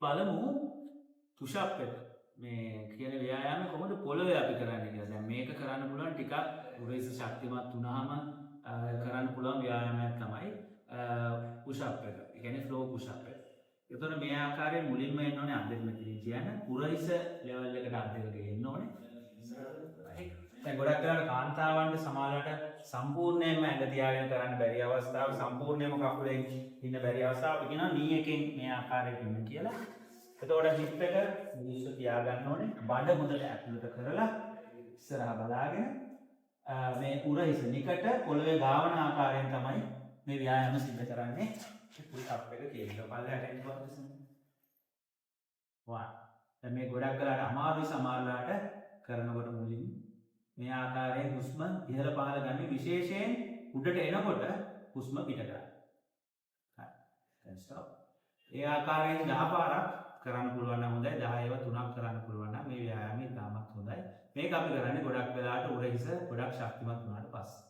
බලමු push up එක. මේ කියන ව්‍යායාමය කොහොමද පොළවේ අපි කරන්නේ කියලා. දැන් මේක කරන්න පුළුවන් ටිකක් උරහිස ශක්තිමත් වුණාම කරන්න පුළුවන් ව්‍යායාමයක් තමයි පුෂ් අප් එක. ඒ කියන්නේ ෆ්ලෝ පුෂ් අප් එක. එතකොට මේ ආකාරයෙන් මුලින්ම එන්න ඕනේ අද්දෙක මෙතනින් කියන්නේ උරහිස ලෙවල් එකට අද්දෙක ගේන්න ඕනේ. දැන් ගොඩක් වෙලාවට කාන්තාවන්ට සමාජයට සම්පූර්ණයෙන්ම ඇඟ තියාගෙන කරන්න බැරි අවස්ථාව, සම්පූර්ණයෙන්ම කකුලෙන් ඉන්න බැරි අවස්ථාව අපි කියනවා නී එකෙන් මේ ආකාරයට ඉන්න කියලා. එතකොට හිප් එක නිශ්චිත තියාගන්න ඕනේ. බඩ හොඳට ඇතුළට කරලා ඉස්සරහා බලාගෙන මේ උරහිස නිකට පොළවේ ගාවන ආකාරයෙන් තමයි මේ ව්‍යායාම සිද්ධ කරන්නේ. පුෂ් අප් එක කියන පල්ලයට එන්නකොට දැන් මේ ගොඩක් වෙලාවට අමාරුයි සමහරලාට කරනකොට මුලින් මේ ආකාරයෙන් හුස්ම ඉහළ පහළ ගන්න විශේෂයෙන් උඩට එනකොට හුස්ම පිට කරන්න. හරි. ස්ටොප්. ඒ ආකාරයෙන් 10 පාරක් කරන්න පුළුවන් නම් හොඳයි. 10 ඒවා 3ක් කරන්න පුළුවන් නම් මේ ව්‍යායාමය ඉතාමත් හොඳයි. මේක අපි කරන්නේ ගොඩක් වෙලාවට උරහිස ගොඩක් ශක්තිමත් වුණාට පස්සේ.